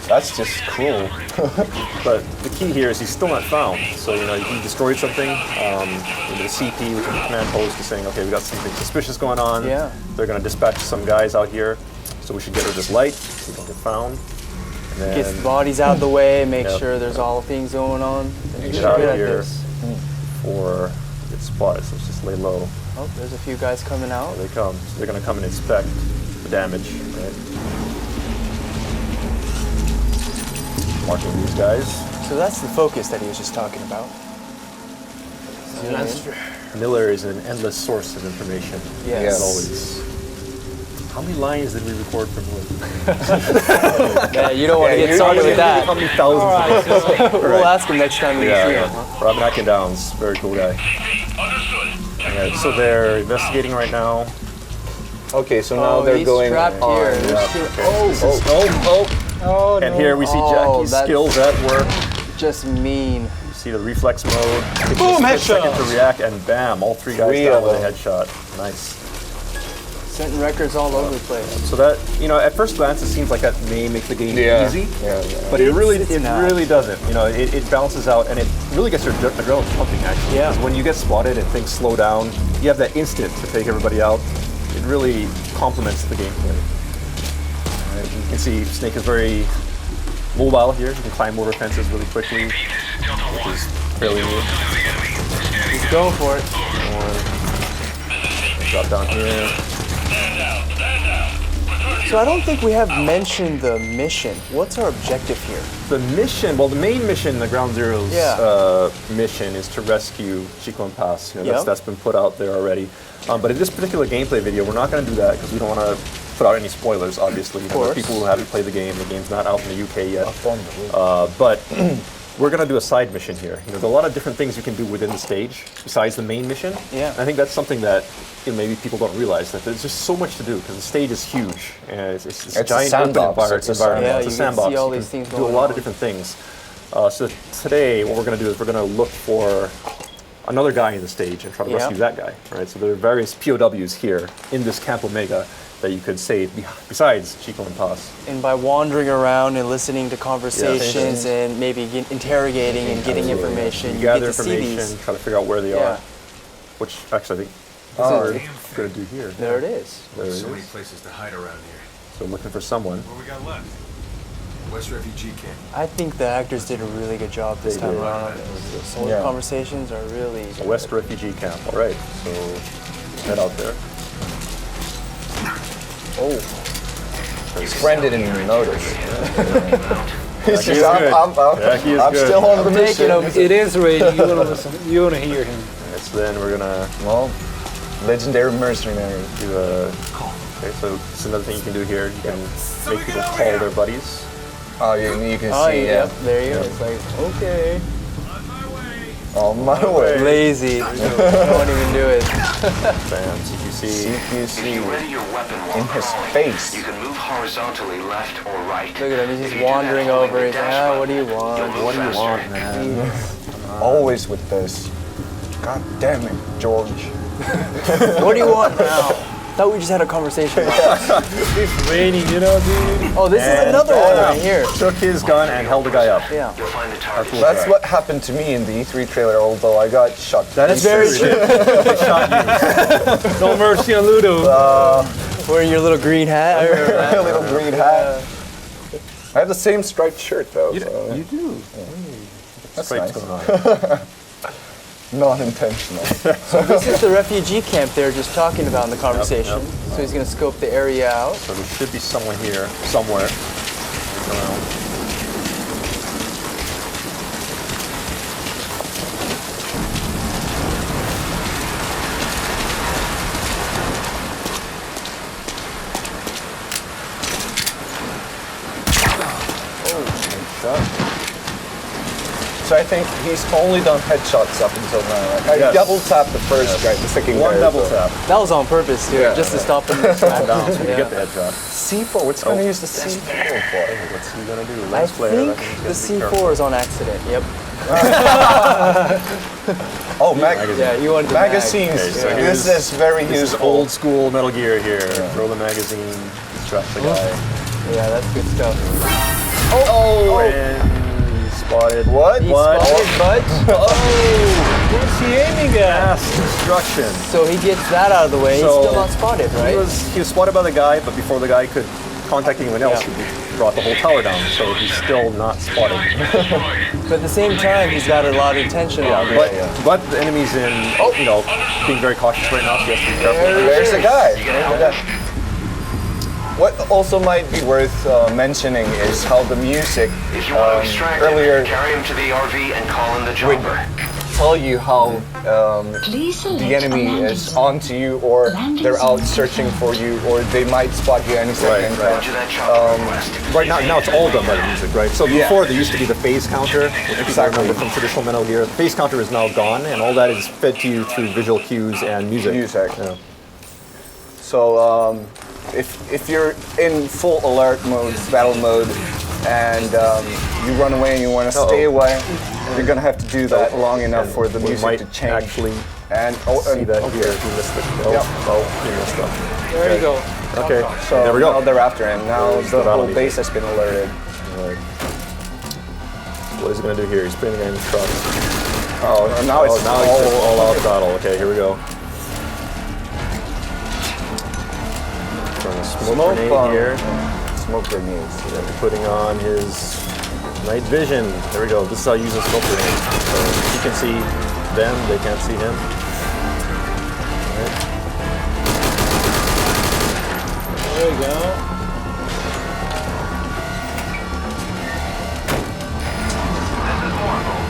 Speaker 6: That's just cool.
Speaker 5: But the key here is he's still not found. So, he destroyed something. The CP, which is the command post, is saying, okay, we got something suspicious going on.
Speaker 3: Yeah.
Speaker 5: They're going to dispatch some guys out here. So we should get rid of this light so we don't get found. And then
Speaker 3: Gets the bodies out of the way, make
Speaker 5: Yep.
Speaker 3: sure there's all things going on.
Speaker 5: get
Speaker 3: You're
Speaker 5: out
Speaker 3: good
Speaker 5: of
Speaker 3: at
Speaker 5: here
Speaker 3: this.
Speaker 5: before it gets spotted. So let's just lay low.
Speaker 3: Oh, there's a few guys coming out.
Speaker 5: There they come. So they're going to come and inspect the damage. Right? Marking these guys.
Speaker 3: So that's the focus that he was just talking about.
Speaker 5: Miller is an endless source of information.
Speaker 3: Yes.
Speaker 5: As always. How many lines did we record from Miller?
Speaker 3: Yeah, you don't want to get started with that.
Speaker 5: How many thousands?
Speaker 3: We'll ask him next time we see him.
Speaker 5: Robin Atkindowns, very cool guy. Alright, so they're investigating right now.
Speaker 6: Okay, so now
Speaker 3: Oh,
Speaker 6: they're
Speaker 3: he's
Speaker 6: going.
Speaker 3: trapped here. There's two-
Speaker 5: Oh, and here we see Jackie's
Speaker 3: that's-
Speaker 5: skills at work.
Speaker 3: just mean.
Speaker 5: You see the reflex mode. Takes
Speaker 7: Boom,
Speaker 5: a split second
Speaker 7: headshot.
Speaker 5: to react, and bam, all three guys
Speaker 6: Three
Speaker 5: down
Speaker 6: of
Speaker 5: with a
Speaker 6: them.
Speaker 5: headshot. Nice.
Speaker 3: Setting records all over the place.
Speaker 5: So that, at first glance, it seems like that may make the game easy, but it
Speaker 3: not.
Speaker 5: really doesn't. It balances out, and it really gets your adrenaline pumping, actually.
Speaker 3: Yeah.
Speaker 5: Because when you get spotted and things slow down, you have that instant to take everybody out. It really complements the gameplay. You can see Snake is very mobile here. You can climb over fences really quickly, which is fairly neat.
Speaker 3: He's going for it.
Speaker 5: Drop down here.
Speaker 3: So I don't think we have mentioned the mission. What's our objective here?
Speaker 5: The mission, the main mission, the Ground Zeroes mission is to rescue Chico and Paz. That's been put out there already. But in this particular gameplay video, we're not going to do that because we don't want to put out any spoilers, obviously. For people who haven't played the game's not out in the UK yet. But we're going to do a side mission here. There's a lot of different things you can do within the stage besides the main mission.
Speaker 3: Yeah.
Speaker 5: And I think that's something that maybe people don't realize, that there's just so much to do because the stage is huge and it's a giant open environment.
Speaker 3: Yeah,
Speaker 5: it's a sandbox.
Speaker 3: See all
Speaker 5: you
Speaker 3: these things
Speaker 5: can do a lot of different things. So today, what we're going to do is we're going to look for another guy in the stage and try to rescue that guy. Right. So there are various POWs here in this Camp Omega that you could save besides Chico and Paz.
Speaker 3: And by wandering around and listening to conversations and maybe interrogating and getting information, you
Speaker 5: gather
Speaker 3: get to see
Speaker 5: information,
Speaker 3: these.
Speaker 5: try to figure out where they are. Which actually I think we're going to do here.
Speaker 3: There it is.
Speaker 2: There's so many places to hide around here.
Speaker 5: So looking for someone.
Speaker 2: What we got left? West Refugee Camp.
Speaker 3: I think the actors did a really good job this time around. Some of the conversations are really...
Speaker 5: West Refugee Camp, all right. So head out there.
Speaker 6: Oh. His friend didn't even notice.
Speaker 5: He's good.
Speaker 6: I'm still on the mission.
Speaker 7: It is radio. You want to listen. You want to hear him.
Speaker 5: So then we're gonna
Speaker 6: legendary mercenary.
Speaker 5: do okay. So this is another thing you can do here. You can make people call their buddies.
Speaker 6: Oh, you can see.
Speaker 3: Yep, there you go. It's like, okay.
Speaker 6: On my way.
Speaker 3: Lazy. Don't even do it.
Speaker 5: Bam, CQC.
Speaker 6: CQC
Speaker 1: Ready your weapon while
Speaker 6: in his
Speaker 1: crawling.
Speaker 6: face.
Speaker 1: You can move horizontally left or right.
Speaker 3: Look at him. He's
Speaker 1: If
Speaker 3: just
Speaker 1: you do that
Speaker 3: wandering
Speaker 1: holding
Speaker 3: over.
Speaker 1: the
Speaker 3: He's like,
Speaker 1: dash
Speaker 3: what do you
Speaker 1: button,
Speaker 3: want?
Speaker 1: you'll move
Speaker 5: What do you
Speaker 1: faster.
Speaker 5: want, man?
Speaker 6: Always with this. God damn it, George.
Speaker 3: What do you want now? Thought we just had a conversation.
Speaker 7: It's raining, dude.
Speaker 3: Oh, this is another one right here.
Speaker 5: Took his gun and held the guy up.
Speaker 3: Yeah.
Speaker 1: You'll find the target.
Speaker 6: That's what happened to me in the E3 trailer, although I got shot.
Speaker 5: That is
Speaker 3: very
Speaker 5: true. They shot you.
Speaker 7: No mercy on Ludo.
Speaker 3: Wearing your little green hat.
Speaker 6: A little green hat. I have the same striped shirt though.
Speaker 5: You do.
Speaker 6: That's
Speaker 5: Stripes
Speaker 6: nice.
Speaker 5: going on.
Speaker 6: Not intentional.
Speaker 3: This is the refugee camp they were just talking about in the conversation.
Speaker 5: Yep.
Speaker 3: So he's going to scope the area out.
Speaker 5: So there should be someone here, somewhere. Around.
Speaker 6: So I think he's only done headshots up until now. Like, I double tapped the first guy, the second
Speaker 5: One
Speaker 6: guy.
Speaker 5: double
Speaker 6: so.
Speaker 5: tap.
Speaker 3: That was on purpose, too, just to stop him from smacking
Speaker 5: Down so you get the headshot.
Speaker 6: C4, what's going to use the C4 for?
Speaker 5: What's he gonna do?
Speaker 3: I
Speaker 5: Lens flare.
Speaker 3: think the C4 is on accident. Yep.
Speaker 6: Oh,
Speaker 3: Yeah, you wanted the
Speaker 6: magazines.
Speaker 5: Okay, so
Speaker 6: This is very
Speaker 5: This is
Speaker 6: useful.
Speaker 5: old school Metal Gear here. Throw the magazine, distract the guy.
Speaker 3: Yeah, that's good stuff.
Speaker 5: Oh, and he's spotted.
Speaker 6: What?
Speaker 3: He
Speaker 5: What?
Speaker 3: spotted, but
Speaker 7: What's he aiming at?
Speaker 5: Mass destruction.
Speaker 3: so he gets that out of the way. He's
Speaker 5: So,
Speaker 3: still not spotted, right?
Speaker 5: He was spotted by the guy, but before the guy could contact anyone else, he brought the whole tower down. So he's still not spotted.
Speaker 3: But at the same time, he's got a lot of attention on him.
Speaker 5: But the enemy's in, being very cautious right now. So you have to be careful.
Speaker 6: There's the guy. What also might be worth mentioning is how the music
Speaker 1: If you want to extract
Speaker 6: earlier
Speaker 1: him, carry him to the RV and call in the jumper.
Speaker 6: tell you how the enemy is onto you, or they're out searching for you, or they might spot you any second.
Speaker 1: Roger that chopper request.
Speaker 5: Right now it's all done by the music, right? So before there used to be the phase counter, which people remember from traditional Metal Gear. The phase counter is now gone, and all that is fed to you through visual cues and music.
Speaker 6: Yeah. So if you're in full alert mode, battle mode, and you run away and you want to stay away, you're gonna have to do that long enough for the
Speaker 5: We
Speaker 6: music
Speaker 5: might
Speaker 6: to change.
Speaker 5: actually
Speaker 6: And
Speaker 5: See that here? He missed it. Oh,
Speaker 6: Yep.
Speaker 5: he missed it.
Speaker 7: There you go.
Speaker 5: Okay,
Speaker 6: so
Speaker 5: there we
Speaker 6: now
Speaker 5: go.
Speaker 6: they're after him. Now the whole base has been alerted.
Speaker 5: Right. What is he gonna do here? He's putting the guy in the truck.
Speaker 6: Oh, now it's
Speaker 5: all out battle. Okay, here we go. Throwing a smoke grenade
Speaker 6: bomb.
Speaker 5: here.
Speaker 6: Smoke grenades.
Speaker 5: And putting on his night vision. There we go. This is how you use a smoke grenade. So he can see them, they can't see him. All right.
Speaker 7: There you go.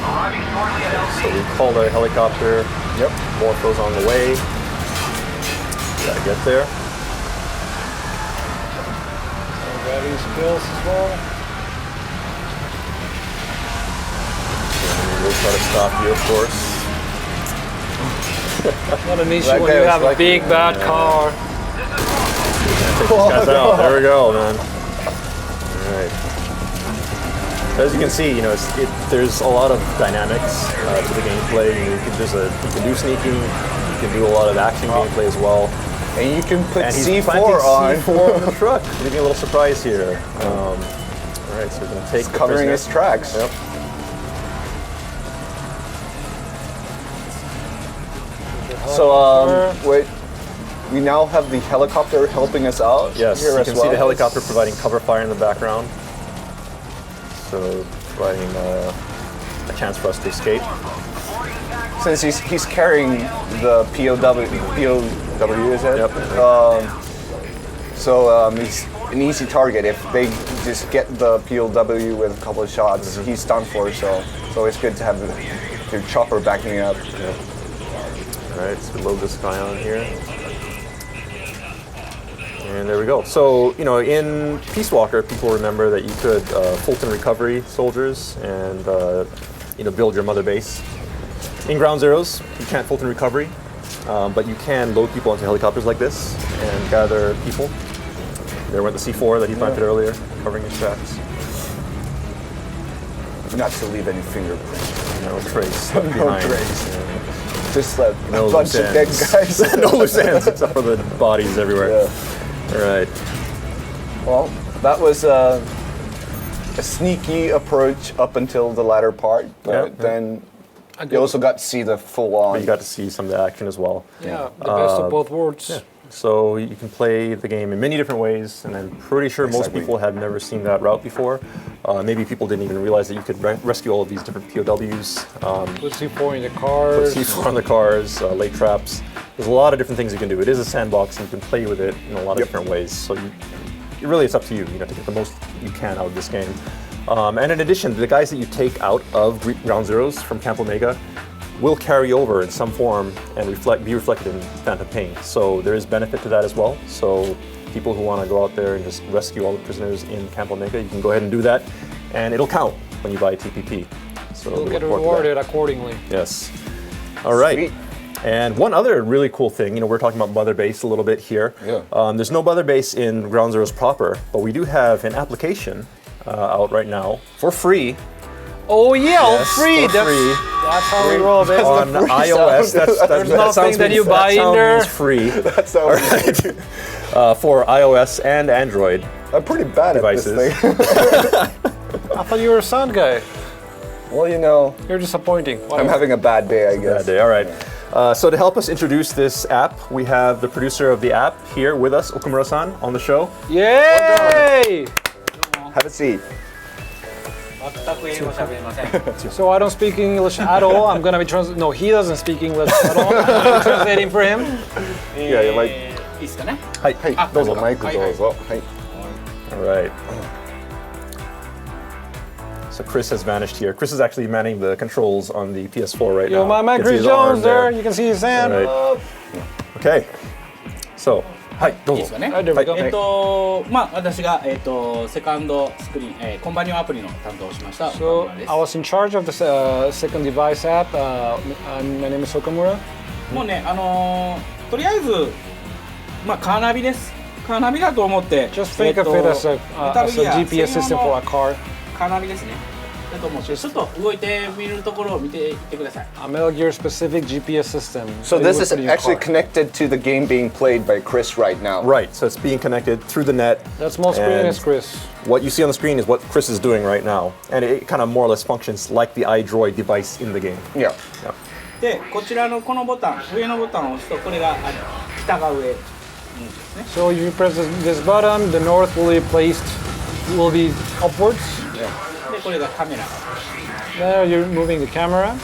Speaker 5: So we called a helicopter.
Speaker 6: Yep.
Speaker 5: Morpho's on the way. Gotta get there.
Speaker 7: Grabbing skills as well.
Speaker 5: And we'll try to stop you, of course.
Speaker 7: Not an issue
Speaker 6: Like
Speaker 7: when
Speaker 6: that,
Speaker 7: you
Speaker 6: it's
Speaker 7: have
Speaker 6: like-
Speaker 7: a big bad car.
Speaker 5: Take these guys out. There we go, man. All right. As you can see, you know, there's a lot of dynamics to the gameplay. You can do sneaking. You can do a lot of action gameplay as well.
Speaker 6: And you can put
Speaker 5: And he's
Speaker 6: C4
Speaker 5: planting
Speaker 6: on.
Speaker 5: C4 on the truck. Giving a little surprise here. All right, so we're gonna take the
Speaker 6: Covering
Speaker 5: prisoner.
Speaker 6: his tracks.
Speaker 5: Yep.
Speaker 6: So wait, we now have the helicopter helping us out.
Speaker 5: Yes,
Speaker 6: here
Speaker 5: you
Speaker 6: as
Speaker 5: can
Speaker 6: well.
Speaker 5: see the helicopter providing cover fire in the background. So providing a chance for us to escape.
Speaker 6: Since he's carrying the POW is it?
Speaker 5: Yep.
Speaker 6: So he's an easy target. If they just get the POW with a couple of shots, he's done for. So it's always good to have your chopper backing up.
Speaker 5: Yep. All right, so load this guy on here. And there we go. So, you know, in Peace Walker, people remember that you could Fulton recovery soldiers and, you know, build your mother base. In Ground Zeroes, you can't Fulton recovery, but you can load people onto helicopters like this and gather people. There went the C4 that he planted earlier, covering his tracks.
Speaker 6: Not to leave any fingerprints.
Speaker 5: No trace left
Speaker 6: No
Speaker 5: behind.
Speaker 6: trace.
Speaker 5: Yeah.
Speaker 6: Just like
Speaker 5: No
Speaker 6: a bunch
Speaker 5: loose
Speaker 6: of dead
Speaker 5: ends.
Speaker 6: guys.
Speaker 5: No loose ends except for the bodies everywhere.
Speaker 6: Yeah.
Speaker 5: All right.
Speaker 6: Well, that was a sneaky approach up until the latter part, but
Speaker 5: Yeah.
Speaker 6: then you also got to see the full on.
Speaker 5: You got to see some of the action as well.
Speaker 7: Yeah, the best of both worlds.
Speaker 5: Yeah. So you can play the game in many different ways, and I'm pretty sure most
Speaker 6: Exactly.
Speaker 5: people have never seen that route before. Maybe people didn't even realize that you could rescue all of these different POWs.
Speaker 7: Put C4 in the
Speaker 5: Put
Speaker 7: cars.
Speaker 5: C4 on the cars, lay traps. There's a lot of different things you can do. It is a sandbox, and you can play with it in a lot of different ways. So really, it's up to you. You know, to get the most you can out of this game. And in addition, the guys that you take out of Ground Zeroes from Camp Omega will carry over in some form and be reflected in Phantom Pain. So there is benefit to that as well. So people who want to go out there and just rescue all the prisoners in Camp Omega, you can go ahead and do that, and it'll count when you buy a TPP. So
Speaker 7: You'll
Speaker 5: we
Speaker 7: get
Speaker 5: look forward to
Speaker 7: rewarded
Speaker 5: that.
Speaker 7: accordingly.
Speaker 5: Yes. All right.
Speaker 6: Sweet.
Speaker 5: And one other really cool thing, you know, we're talking about Mother Base a little bit here.
Speaker 6: Yeah.
Speaker 5: There's no Mother Base in Ground Zeroes proper, but we do have an application out right now for free.
Speaker 7: Oh yeah, all
Speaker 5: Yes,
Speaker 7: free.
Speaker 5: for free.
Speaker 7: That's how we roll, baby.
Speaker 5: On
Speaker 6: the free
Speaker 5: iOS,
Speaker 6: sound.
Speaker 5: that
Speaker 7: nothing
Speaker 5: sounds
Speaker 7: that you
Speaker 5: means-
Speaker 7: buy
Speaker 5: that
Speaker 7: in
Speaker 5: sound
Speaker 7: there.
Speaker 5: means free.
Speaker 6: That's how
Speaker 5: For iOS and Android
Speaker 6: I'm pretty bad
Speaker 5: devices.
Speaker 6: at this thing.
Speaker 7: I thought you were a sound guy.
Speaker 6: Well, you know,
Speaker 7: You're disappointing.
Speaker 6: I'm having a bad day, I guess.
Speaker 5: Bad day. All right. So to help us introduce this app, we have the producer of the app here with us, Okumura-san, on the show.
Speaker 7: Yay!
Speaker 6: Have a seat.
Speaker 7: So I don't speak English at all. I'm gonna be No, he doesn't speak English at all. I'm gonna be translating for him.
Speaker 6: Yeah, you're like,
Speaker 8: いいですかね。
Speaker 5: はい、どうぞ。
Speaker 6: マイクどうぞ。はい。
Speaker 5: All right. So Chris has vanished here. Chris is actually manning the controls on the PS4 right
Speaker 7: Yo,
Speaker 5: now.
Speaker 7: my man
Speaker 5: You can see
Speaker 7: Chris
Speaker 5: his arm
Speaker 7: Jones there. You can see his hand.
Speaker 5: Right. Okay. So, はい、どうぞ
Speaker 8: いいです。かね。
Speaker 7: Right, there we go.
Speaker 8: まあ私がセカンドスクリーン、コンパニオンアプリの担当をしました岡
Speaker 7: So
Speaker 8: 村です
Speaker 7: I was in charge of the second device app. My name is Okamura.
Speaker 8: もうねとりあえずまあカーナビです。カーナビだと思って
Speaker 7: Just think of it as a GPS system for a car.
Speaker 8: カーナビですね。だと思ってちょっと動いてみるところを見ていってください。
Speaker 7: A Metal Gear specific GPS system.
Speaker 6: So
Speaker 7: that you
Speaker 6: this
Speaker 7: would
Speaker 6: is
Speaker 7: put in your
Speaker 6: actually
Speaker 7: car.
Speaker 6: connected to the game being played by Chris right now.
Speaker 5: Right, so it's being connected through the net.
Speaker 7: That small screen
Speaker 5: and
Speaker 7: is Chris.
Speaker 5: What you see on the screen is what Chris is doing right now. And it kind of more or less functions like the iDroid device in the game.
Speaker 6: Yeah.
Speaker 5: Yeah.
Speaker 8: でこちらのこのボタン上のボタンを押すとこれが北が上。
Speaker 7: So you press this button, the north will be placed, will be upwards.
Speaker 8: でこれがカメラ。
Speaker 7: There you're moving the camera.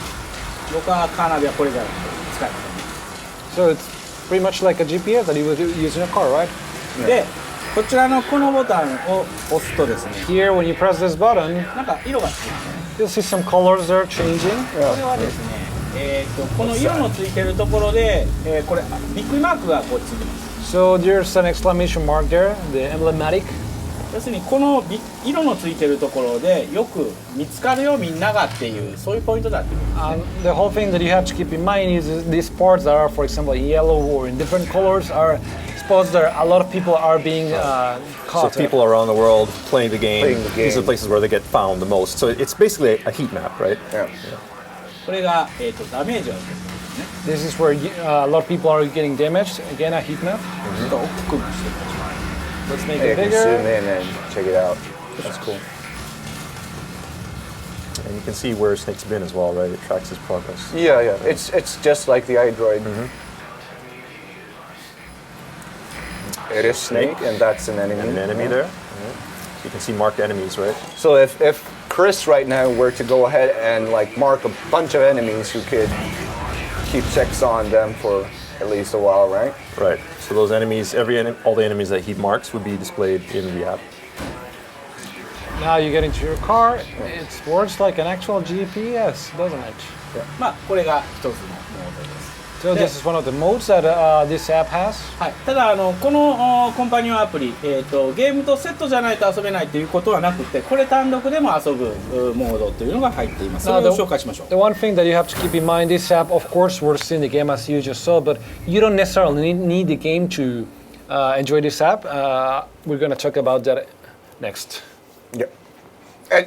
Speaker 8: 僕はカーナビはこれから使いま
Speaker 7: So it's pretty much like a GPS that you would use in a car, right?
Speaker 8: す。でこちらのこのボタンを押すとですね、
Speaker 7: Here, when you press this button,
Speaker 8: なんか色がつきますね。
Speaker 7: you'll see some colors there changing.
Speaker 8: これはですね、この色のついてるところで、これビッグマークがこうついてます。
Speaker 7: So there's an exclamation mark there, the emblematic.
Speaker 8: 要するにこの色のついてるところでよく見つかるよみんながっていうそういうポイントだってことですね。
Speaker 7: The whole thing that you have to keep in mind is these parts that are, for example, yellow or in different colors are spots that a lot of people are being
Speaker 5: So
Speaker 7: caught.
Speaker 5: people around the world playing the game,
Speaker 6: Playing the game.
Speaker 5: these are the places where they get found the most. So it's basically a heat map, right?
Speaker 6: Yeah.
Speaker 8: これが、ダメージを受ける。
Speaker 7: This is where a lot of people are getting damaged. Again, a heat map.
Speaker 8: ちょっと大きくしてください。
Speaker 7: Let's make
Speaker 6: You
Speaker 7: it
Speaker 6: can zoom
Speaker 7: bigger.
Speaker 6: in and check it out. That's cool.
Speaker 5: And you can see where Snake's been as well, right? It tracks his progress.
Speaker 6: Yeah, yeah. It's just like the iDroid. It is Snake, and that's an enemy.
Speaker 5: And an enemy there. You can see marked enemies, right?
Speaker 6: So if Chris right now were to go ahead and like mark a bunch of enemies, you could keep checks on them for at least a while, right?
Speaker 5: Right. So those enemies, all the enemies that he marks would be displayed in the app.
Speaker 7: Now you get into your car. It works like an actual GPS, doesn't it?
Speaker 8: まあこれが一つのモードです。
Speaker 7: So this is one of the modes that this app has.
Speaker 8: はい。ただこのコンパニオンアプリ、ゲームとセットじゃないと遊べないということはなくて、これ単独でも遊ぶモードというのが入っています。それを紹介しましょう。
Speaker 7: The one thing that you have to keep in mind, this app, of course, works in the game as you just saw, but you don't necessarily need the game to enjoy this app. We're going to talk about that next.
Speaker 6: Yeah.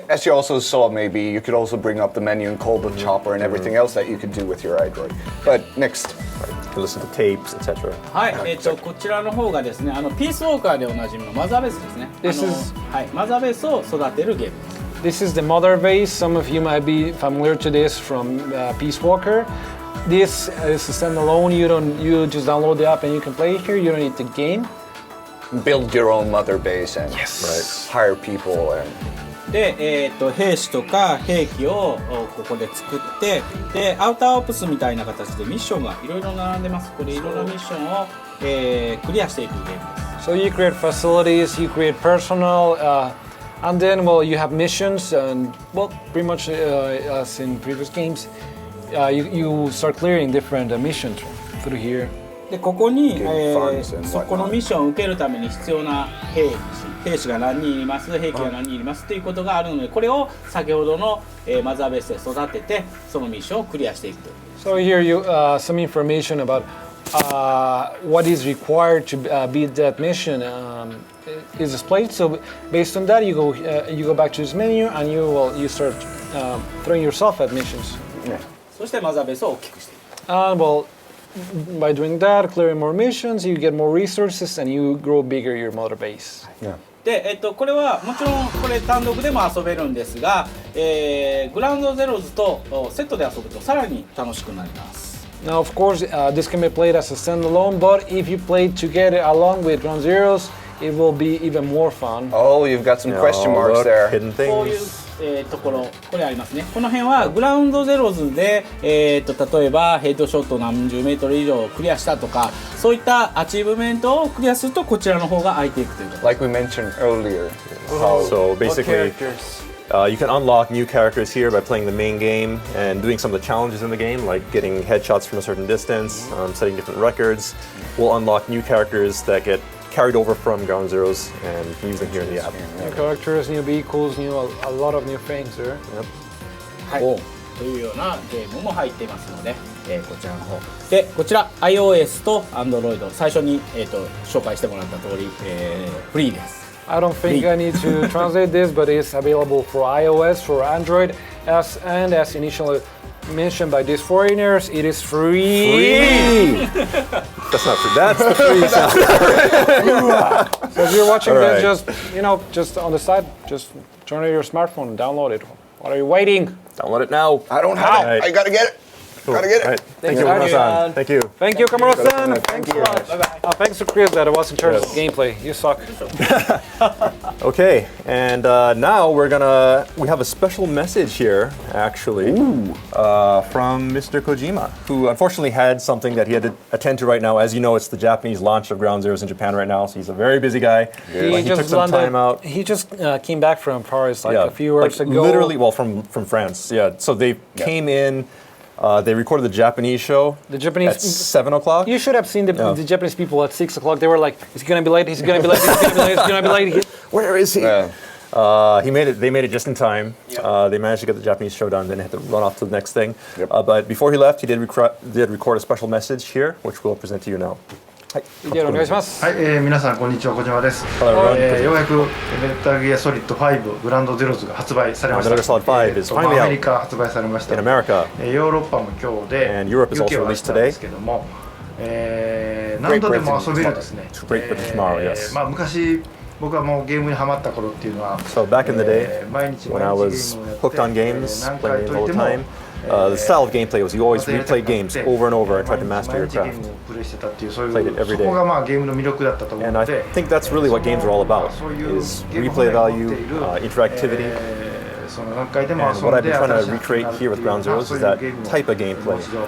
Speaker 6: As you also saw, maybe you could also bring up the menu and call the chopper and everything else that you could do with your iDroid. But next.
Speaker 5: You can listen to tapes, etc.
Speaker 8: はい。こちらの方がですね、ピースウォーカーでおなじみのマザーベースですね。
Speaker 7: This is
Speaker 8: はい。マザーベースを育てるゲームです。
Speaker 7: This is the mother base. Some of you might be familiar to this from Peace Walker. This is a standalone. You just download the app and you can play it here. You don't need the game.
Speaker 6: Build your own mother base and hire people and
Speaker 8: で、兵士とか兵器をここで作って、でアウターオプスみたいな形でミッションがいろいろ並んでます。これいろんなミッションを、クリアしていくゲームです。
Speaker 7: So you create facilities, you create personnel, and then you have missions, and pretty much as in previous games, you start clearing different missions through here.
Speaker 8: でここに、
Speaker 6: farms and
Speaker 8: そこのミッションを受けるために必要な兵士が何人います、兵器が何人いますということがあるので、これを先ほどの、マザーベースで育てて、そのミッションをクリアしていくという。
Speaker 7: So here you some information about what is required to beat that mission is displayed. So based on that, you go back to this menu and you start throwing yourself at missions.
Speaker 8: そしてマザーベースを大きくしていく。
Speaker 7: And by doing that, clearing more missions, you get more resources and you grow bigger your motor base.
Speaker 8: で、これはもちろんこれ単独でも遊べるんですが、グラウンドゼローズとセットで遊ぶとさらに楽しくなります。
Speaker 7: Now, of course, this can be played as a standalone, but if you play together along with Ground Zeroes, it will be even more fun.
Speaker 6: oh, you've got some question marks
Speaker 5: look,
Speaker 6: there.
Speaker 5: hidden
Speaker 8: こういう
Speaker 5: things.
Speaker 8: ところ、これありますね。この辺はグラウンドゼローズで、例えばヘッドショット何十メートル以上クリアしたとか、そういったアチーブメントをクリアするとこちらの方が空いていくということ。
Speaker 6: Like we mentioned earlier.
Speaker 5: So basically, you can unlock new characters here by playing the main game and doing some of the challenges in the game, like getting headshots from a certain distance, setting different records. We'll unlock new characters that get carried over from Ground Zeroes and you can use them here in the app.
Speaker 7: New characters, new vehicles, a lot of new things there.
Speaker 5: Yep.
Speaker 8: はい、というようなゲームも入っていますので、こちらの方で、こちら iOS と Android 最初に、紹介してもらった通り、フリーです。
Speaker 7: I don't think I need to translate this, but it's available for iOS, for Android, and as initially mentioned by these foreigners, it is free.
Speaker 5: That's not free. That's the free sound.
Speaker 7: So if you're watching
Speaker 5: All
Speaker 7: this,
Speaker 5: right.
Speaker 7: just on the side, just turn on your smartphone and download it. What are you waiting?
Speaker 5: Download it now.
Speaker 6: I don't have it. I gotta get it. Gotta get it.
Speaker 5: All right. Thank you,
Speaker 3: Thank you.
Speaker 5: Kamura-san. Thank you.
Speaker 7: Thank you, Kamura-san.
Speaker 3: Thanks a lot. Bye-bye.
Speaker 7: Thanks to Chris that I was in charge of gameplay. You suck.
Speaker 5: Okay, and now we have a special message here, actually, from Mr. Kojima, who unfortunately had something that he had to attend to right now. As you know, it's the Japanese launch of Ground Zeroes in Japan right now, so he's a very busy guy. He took some time out.
Speaker 7: He just came back from Paris a few hours ago.
Speaker 5: Literally, well, from France, yeah. So they came in. They recorded the Japanese show at 7 o'clock.
Speaker 7: You should have seen the Japanese people at 6 o'clock. They were like, "He's gonna be late. He's gonna be late. He's gonna be late. He's gonna be late."
Speaker 5: Where is he?
Speaker 6: Yeah.
Speaker 5: He made it. They made it just in time. They managed to get the Japanese show done. Then they had to run off to the next thing. But before he left, he did record a special message here, which we'll present to you now.
Speaker 7: お願いします。
Speaker 9: はい、皆さんこんにちは、小島です。ようやくメタルギアソリッド5グランドゼローズが発売されました。
Speaker 5: Metal Gear Solid 5 is finally
Speaker 9: アメリカ発売されました。
Speaker 5: in America.
Speaker 9: ヨーロッパも今日で、
Speaker 5: And Europe is also
Speaker 9: UK は明
Speaker 5: released
Speaker 9: 日ですけども、何度でも遊べるですね。
Speaker 5: Great British tomorrow, yes.
Speaker 9: まあ昔僕はもうゲームにハマった頃っていうのは、
Speaker 5: So back in the day,
Speaker 9: 毎日
Speaker 5: when I was hooked on games, playing all the time, the style of gameplay was you always replay games over and over and try to master your craft. Played it every day.
Speaker 9: そこがまあゲームの魅力だったと思う
Speaker 5: And
Speaker 9: の
Speaker 5: I
Speaker 9: で、
Speaker 5: think that's really what games are all about, is replay value, interactivity.
Speaker 9: その何回でも
Speaker 5: And
Speaker 9: 遊
Speaker 5: what
Speaker 9: ん
Speaker 5: I've
Speaker 9: で
Speaker 5: been trying
Speaker 9: 新
Speaker 5: to
Speaker 9: しい発見
Speaker 5: recreate
Speaker 9: がある
Speaker 5: here with
Speaker 9: っていう
Speaker 5: Ground
Speaker 9: ような
Speaker 5: Zeroes
Speaker 9: そう
Speaker 5: is
Speaker 9: いう
Speaker 5: that
Speaker 9: ゲームを
Speaker 5: type of gameplay,
Speaker 9: もう一度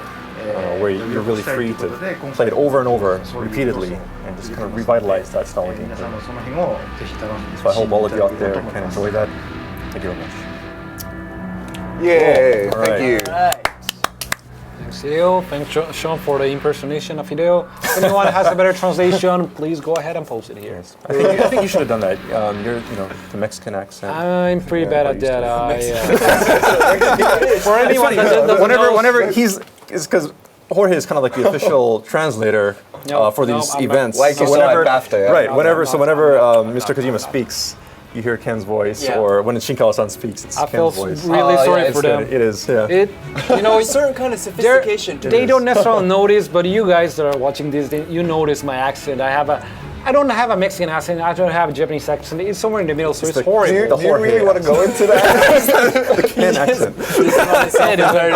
Speaker 5: where you're really free to play it over and over repeatedly and just kind of revitalize that style of
Speaker 9: 皆さん
Speaker 5: gameplay.
Speaker 9: もその辺をぜひ楽しみに
Speaker 5: So I
Speaker 9: してい
Speaker 5: hope
Speaker 9: た
Speaker 5: all
Speaker 9: だ
Speaker 5: of
Speaker 9: け
Speaker 5: you
Speaker 9: れ
Speaker 5: out
Speaker 9: ば
Speaker 5: there
Speaker 9: と思い
Speaker 5: can
Speaker 9: ます
Speaker 5: enjoy that. Thank you very much.
Speaker 6: Yay!
Speaker 5: All
Speaker 6: Thank
Speaker 5: right.
Speaker 6: you.
Speaker 7: Thanks, Hideo. Thanks, Sean, for the impersonation of Hideo. If anyone has a better translation, please go ahead and post it here.
Speaker 5: I think you should have done that. You're, the Mexican accent.
Speaker 7: I'm pretty bad at that. For
Speaker 5: It's
Speaker 7: anyone
Speaker 5: funny,
Speaker 7: that doesn't know,
Speaker 5: whenever it's because Jorge is kind of like the official translator for these
Speaker 7: I'm not.
Speaker 5: events.
Speaker 6: Like you saw at BAFTA, yeah?
Speaker 5: Right. Whenever Mr. Kojima speaks, you hear Ken's voice, or when Shinkawa-san speaks, it's
Speaker 7: I feel
Speaker 5: Ken's voice.
Speaker 7: really sorry for them.
Speaker 5: It is, yeah.
Speaker 3: There's certain kind of sophistication to
Speaker 7: They
Speaker 3: this.
Speaker 7: don't necessarily notice, but you guys that are watching this, you notice my accent. I don't have a Mexican accent. I don't have a Japanese accent. It's somewhere in the middle, so it's horrible.
Speaker 6: Do you really want to go into that?
Speaker 5: The Ken accent.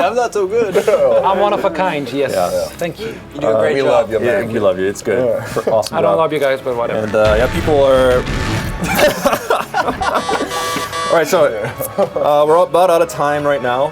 Speaker 3: I'm not so good.
Speaker 7: I'm one of a kind. Yes.
Speaker 5: Yeah.
Speaker 7: Thank you.
Speaker 3: You do a great
Speaker 6: We
Speaker 3: job.
Speaker 6: love you,
Speaker 5: Yeah,
Speaker 6: man.
Speaker 5: we love you. It's good. Awesome
Speaker 7: I don't
Speaker 5: job.
Speaker 7: love you guys, but whatever.
Speaker 5: And people are. All right, so we're about out of time right now.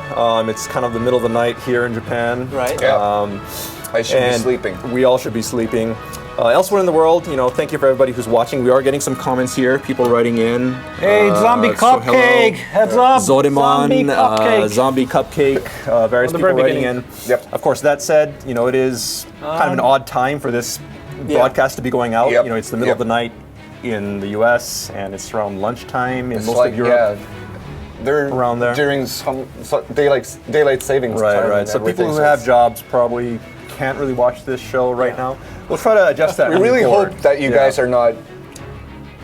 Speaker 5: It's kind of the middle of the night here in Japan.
Speaker 3: Right.
Speaker 6: I should be
Speaker 5: And
Speaker 6: sleeping.
Speaker 5: we all should be sleeping. Elsewhere in the world, thank you for everybody who's watching. We are getting some comments here, people writing in.
Speaker 7: Hey, zombie
Speaker 5: so
Speaker 7: cupcake! Heads up!
Speaker 5: Zodemon,
Speaker 7: Zombie cupcake.
Speaker 5: Zombie Cupcake, various
Speaker 7: From the
Speaker 5: people
Speaker 7: very
Speaker 5: writing
Speaker 7: beginning.
Speaker 5: in. Yep. Of course, that said, it is kind of an odd time for this broadcast to be going out.
Speaker 6: Yep.
Speaker 5: It's the middle of the night in the US, and it's around lunchtime in
Speaker 6: It's
Speaker 5: most
Speaker 6: like,
Speaker 5: of Europe.
Speaker 6: they're
Speaker 5: around there.
Speaker 6: during some daylight savings time.
Speaker 5: Right.
Speaker 6: and
Speaker 5: So people
Speaker 6: everything,
Speaker 5: who have jobs probably can't really watch this show right now. We'll try to adjust that.
Speaker 6: we really
Speaker 5: moving
Speaker 6: hope that you
Speaker 5: forward.
Speaker 6: guys are not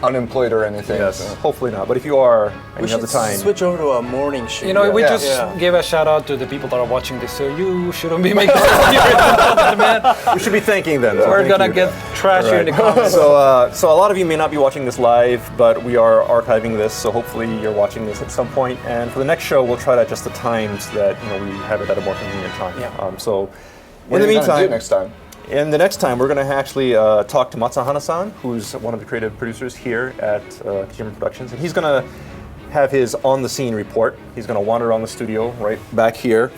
Speaker 6: unemployed or anything.
Speaker 5: Yes,
Speaker 6: so.
Speaker 5: hopefully not. But if you are and
Speaker 3: We
Speaker 5: you have
Speaker 3: should
Speaker 5: the time,
Speaker 3: switch over to a morning show.
Speaker 7: We
Speaker 6: Yeah.
Speaker 7: just
Speaker 3: Yeah.
Speaker 7: gave a shout out to the people that are watching this, so you shouldn't be making fun man.
Speaker 5: we should be thanking them. So
Speaker 7: We're
Speaker 5: thank
Speaker 7: gonna
Speaker 5: you.
Speaker 7: get trash here in the comments.
Speaker 5: So a lot of you may not be watching this live, but we are archiving this, so hopefully you're watching this at some point. And for the next show, we'll try to adjust the times that we have it at a more convenient time.
Speaker 3: Yeah.
Speaker 5: So
Speaker 6: What
Speaker 5: in
Speaker 6: are
Speaker 5: the
Speaker 6: you gonna do
Speaker 5: meantime,
Speaker 6: next time?
Speaker 5: and the next time we're going to actually talk to Matsahana-san, who's one of the creative producers here at Kojima Productions, and he's going to have his on-the-scene report. He's going to wander around the studio right back here,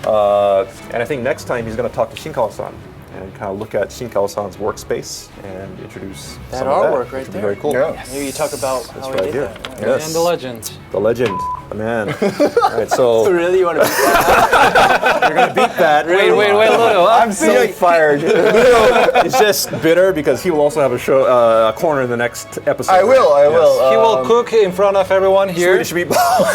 Speaker 5: and I think next time he's going to talk to Shinkawa-san and kind of look at Shinkawa-san's workspace and introduce
Speaker 3: That
Speaker 5: some of that,
Speaker 3: artwork right
Speaker 5: which would be
Speaker 3: there.
Speaker 5: very cool.
Speaker 6: Yeah.
Speaker 3: Maybe you talk about how
Speaker 5: right
Speaker 3: he did
Speaker 5: here.
Speaker 3: that.
Speaker 5: Yes.
Speaker 7: And the legend.
Speaker 5: The legend, the man. All right, so
Speaker 3: Really? You want to beat that?
Speaker 5: you're going to beat that.
Speaker 7: Wait, Ludo.
Speaker 6: I'm so fired.
Speaker 5: It's just bitter because he will also have a show, a corner in the next episode.
Speaker 6: I will.
Speaker 5: Yes.
Speaker 7: He will cook in front of everyone here.
Speaker 5: Swedish meatballs.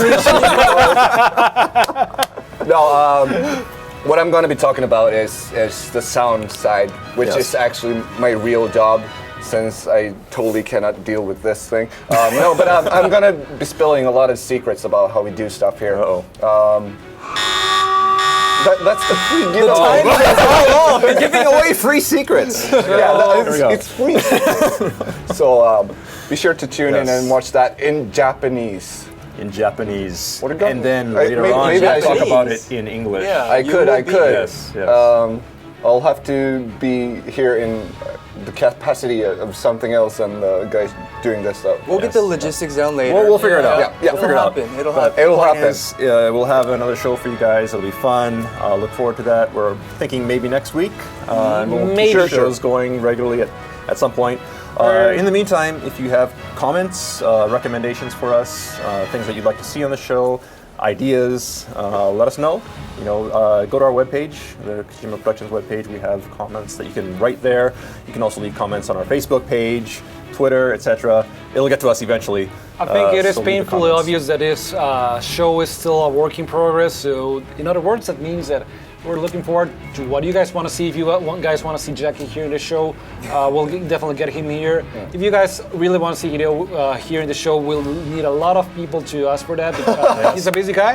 Speaker 6: No, what I'm going to be talking about is the sound side, which
Speaker 5: Yes.
Speaker 6: is actually my real job. since I totally cannot deal with this thing. No, but I'm gonna be spilling a lot of secrets about how we do stuff here. That's the free giveaway.
Speaker 5: You're giving away free secrets.
Speaker 6: It's free. So be sure to tune in and watch that in Japanese.
Speaker 5: In Japanese.
Speaker 6: What about-
Speaker 5: And then later on,
Speaker 6: maybe
Speaker 5: we'll
Speaker 6: I
Speaker 5: talk
Speaker 6: should-
Speaker 5: about it in English.
Speaker 3: Yeah.
Speaker 6: I could.
Speaker 5: Yes.
Speaker 6: I'll have to be here in the capacity of something else and guys doing this stuff.
Speaker 3: We'll get the logistics down later.
Speaker 5: We'll figure it out.
Speaker 6: Yeah,
Speaker 5: We'll figure it out.
Speaker 3: It'll
Speaker 5: But
Speaker 3: happen.
Speaker 6: It'll
Speaker 5: point
Speaker 6: happen.
Speaker 5: is, we'll have another show for you guys. It'll be fun. Look forward to that. We're thinking maybe next week. And we'll keep
Speaker 7: Maybe.
Speaker 5: shows going regularly at some point. In the meantime, if you have comments, recommendations for us, things that you'd like to see on the show, ideas, let us know. You know, go to our webpage, the Kojima Productions webpage. We have comments that you can write there. You can also leave comments on our Facebook page, Twitter, etc. It'll get to us eventually.
Speaker 7: I think it is
Speaker 5: so leave the
Speaker 7: painfully
Speaker 5: comments.
Speaker 7: obvious that this show is still a work in progress. So, in other words, that means that we're looking forward to what you guys want to see. If you guys want to see Jackie here in the show, we'll definitely get him here. If you guys really want to see Hideo here in the show, we'll need a lot of people to ask for that because he's a busy guy.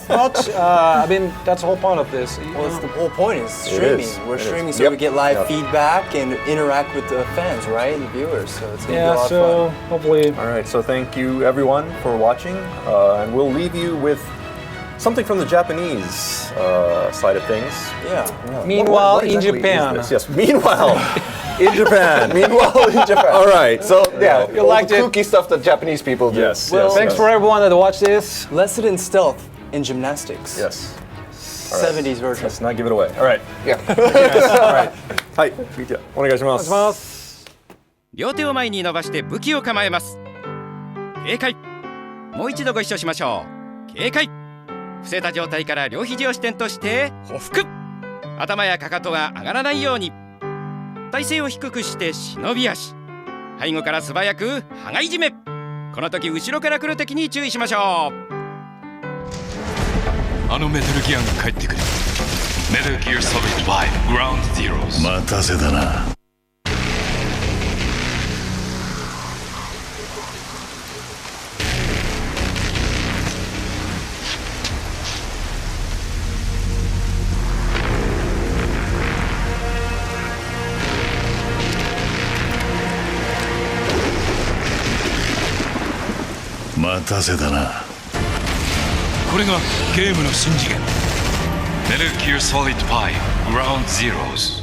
Speaker 7: But I mean, that's the whole point of this.
Speaker 3: Well, it's the whole point is streaming.
Speaker 5: is.
Speaker 3: We're
Speaker 5: It is.
Speaker 3: streaming so
Speaker 5: Yep.
Speaker 3: we get live
Speaker 5: Yep.
Speaker 3: feedback and interact with the fans, right, and the viewers. So it's gonna be a
Speaker 7: Yeah,
Speaker 3: lot
Speaker 7: so
Speaker 3: of fun.
Speaker 7: hopefully.
Speaker 5: All right, so thank you everyone for watching, and we'll leave you with something from the Japanese side of things.
Speaker 3: Yeah.
Speaker 7: Meanwhile,
Speaker 5: What
Speaker 7: in
Speaker 5: exactly
Speaker 7: Japan.
Speaker 5: is this? Yes, meanwhile, in Japan.
Speaker 6: Meanwhile, in Japan.
Speaker 5: All right, so
Speaker 6: Yeah,
Speaker 7: You
Speaker 6: all
Speaker 7: liked
Speaker 6: the
Speaker 7: it.
Speaker 6: kooky stuff that Japanese people do.
Speaker 5: yes,
Speaker 3: Well,
Speaker 5: yes,
Speaker 7: Thanks
Speaker 5: yes.
Speaker 7: for everyone that watched this.
Speaker 3: Lesson in stealth in gymnastics.
Speaker 5: Yes.
Speaker 3: 70s version.
Speaker 5: Let's not give it away. All right.
Speaker 6: Yeah.
Speaker 5: All right. Hi. Onegaishimasu.
Speaker 10: 両手を前に伸ばして武器を構えます。警戒。もう一度ご一緒しましょう。警戒。伏せた状態から両肘を支点として歩腹。頭やかかとが上がらないように。体勢を低くして忍び足。背後から素早く羽交い締め。この時後ろから来る敵に注意しましょう。
Speaker 11: あのメタルギアが帰ってくる。メタルギアソリッド5グラウンドゼローズ。待たせだな。待たせだな。これがゲームの新次元。メタルギアソリッド5グラウンドゼローズ。